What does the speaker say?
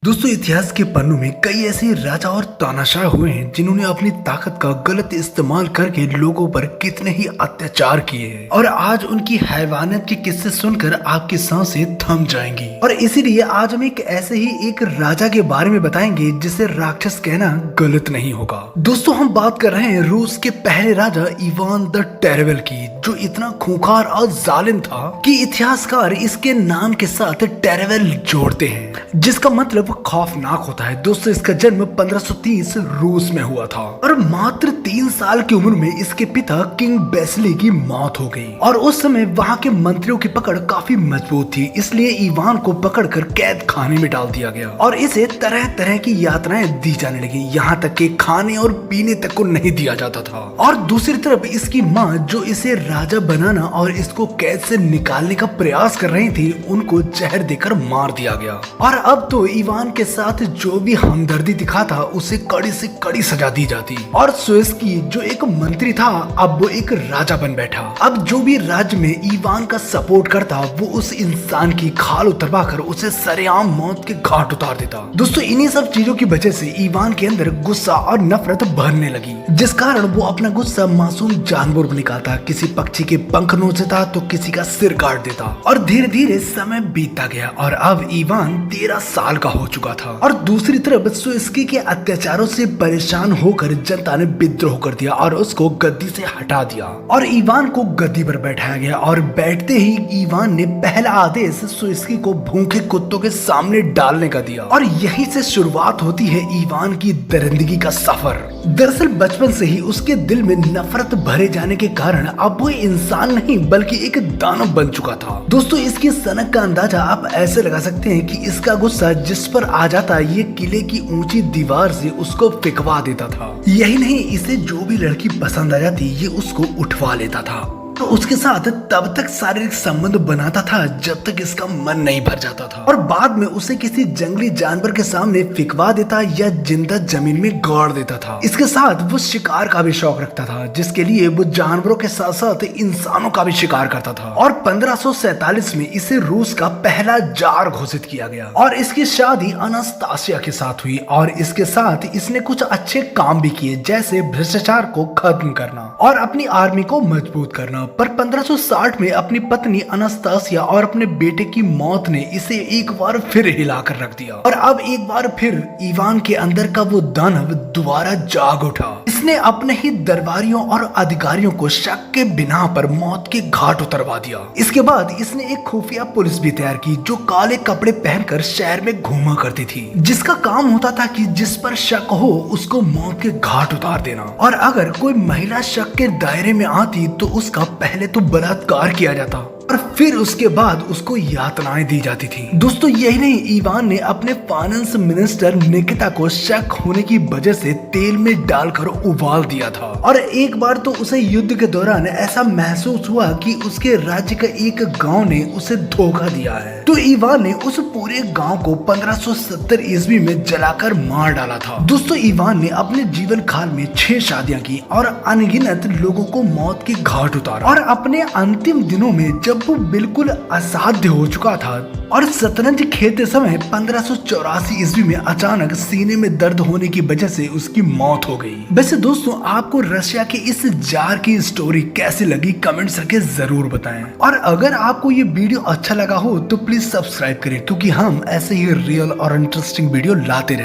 दोस्तों इतिहास के पन्नों में कई ऐसे राजा और तानाशाह हुए हैं जिन्होंने अपनी ताकत का गलत इस्तेमाल करके लोगों पर कितने ही अत्याचार किए हैं और आज उनकी हैवानियत के किस्से सुनकर आपकी सांसें थम जाएंगी। और इसीलिए आज हम ऐसे ही एक राजा के बारे में बताएंगे जिसे राक्षस कहना गलत नहीं होगा। दोस्तों हम बात कर रहे हैं रूस के पहले राजा इवान द टेरेबल की, जो इतना खूंखार और जालिम था कि इतिहासकार इसके नाम के साथ टेरेबल जोड़ते हैं जिसका मतलब खौफनाक होता है। दोस्तों इसका जन्म 1530 रूस में हुआ था और मात्र 3 साल की उम्र में इसके पिता किंग बेसिली की मौत हो गई। और उस समय वहाँ के मंत्रियों की पकड़ काफी मजबूत थी, इसलिए इवान को पकड़कर कैद खाने में डाल दिया गया और इसे तरह तरह की यातनाएं दी जाने लगी, यहाँ तक कि खाने और पीने तक को नहीं दिया जाता था। और दूसरी तरफ इसकी माँ जो इसे राजा बनाना और इसको कैद से निकालने का प्रयास कर रही थी, उनको जहर देकर मार दिया गया। और अब तो इवान के साथ जो भी हमदर्दी दिखाता उसे कड़ी से कड़ी सजा दी जाती। और सुएस्की जो एक मंत्री था अब वो एक राजा बन बैठा। अब जो भी राज्य में इवान का सपोर्ट करता वो उस इंसान की खाल उतरवा कर उसे सरेआम मौत के घाट उतार देता। दोस्तों इन्हीं सब चीजों की वजह से इवान के अंदर गुस्सा और नफरत भरने लगी, जिस कारण वो अपना गुस्सा मासूम जानवर पर निकालता, किसी पक्षी के पंख नोचता तो किसी का सिर काट देता। और धीरे धीरे समय बीतता गया और अब इवान 13 साल का हो चुका था। और दूसरी तरफ सुएस्की के अत्याचारों से परेशान होकर जनता ने विद्रोह कर दिया और उसको गद्दी से हटा दिया और इवान को गद्दी पर बैठाया गया। और बैठते ही इवान ने पहला आदेश सुएस्की को भूखे कुत्तों के सामने डालने का दिया और यहीं से शुरुआत होती है इवान की दरिंदगी का सफर। दरअसल बचपन से ही उसके दिल में नफरत भरे जाने के कारण अब वो इंसान नहीं बल्कि एक दानव बन चुका था। दोस्तों इसकी सनक का अंदाजा आप ऐसे लगा सकते हैं कि इसका गुस्सा जिस पर आ जाता ये किले की ऊंची दीवार से उसको फेंकवा देता था। यही नहीं, इसे जो भी लड़की पसंद आ जाती ये उसको उठवा लेता था तो उसके साथ तब तक शारीरिक संबंध बनाता था जब तक इसका मन नहीं भर जाता था और बाद में उसे किसी जंगली जानवर के सामने फेंकवा देता या जिंदा जमीन में गाड़ देता था। इसके साथ वो शिकार का भी शौक रखता था, जिसके लिए वो जानवरों के साथ साथ इंसानों का भी शिकार करता था। और 1547 में इसे रूस का पहला जार घोषित किया गया और इसकी शादी अनास्तासिया के साथ हुई और इसके साथ इसने कुछ अच्छे काम भी किए, जैसे भ्रष्टाचार को खत्म करना और अपनी आर्मी को मजबूत करना। पर 1560 में अपनी पत्नी अनास्तासिया और अपने बेटे की मौत ने इसे एक बार फिर हिलाकर रख दिया और अब एक बार फिर इवान के अंदर का वो दानव दोबारा जाग उठा। इसने अपने ही दरबारियों और अधिकारियों को शक के बिना पर मौत के घाट उतरवा दिया। इसके बाद इसने एक खुफिया पुलिस भी तैयार की जो काले कपड़े पहनकर शहर में घूमा करती थी, जिसका काम होता था कि जिस पर शक हो उसको मौत के घाट उतार देना। और अगर कोई महिला शक के दायरे में आती तो उसका पहले तो बलात्कार किया जाता और फिर उसके बाद उसको यातनाएं दी जाती थी। दोस्तों यही नहीं, इवान ने अपने फाइनेंस मिनिस्टर निकिता को शक होने की वजह से तेल में डालकर उबाल दिया था और एक बार तो उसे युद्ध के दौरान ऐसा महसूस हुआ कि उसके राज्य का एक गांव ने उसे धोखा दिया है, तो इवान ने उस पूरे गांव को 1570 ईस्वी में जलाकर मार डाला था। दोस्तों इवान ने अपने जीवन काल में 6 शादियां की और अनगिनत लोगों को मौत के घाट उतारा और अपने अंतिम दिनों में जब वो बिल्कुल असाध्य हो चुका था और शतरंज खेलते समय 1584 ईस्वी में अचानक सीने में दर्द होने की वजह से उसकी मौत हो गई। वैसे दोस्तों आपको रशिया के इस जार की स्टोरी कैसी लगी कमेंट्स करके जरूर बताएं और अगर आपको ये वीडियो अच्छा लगा हो तो प्लीज सब्सक्राइब करें, क्योंकि हम ऐसे ही रियल और इंटरेस्टिंग वीडियो लाते रहते हैं।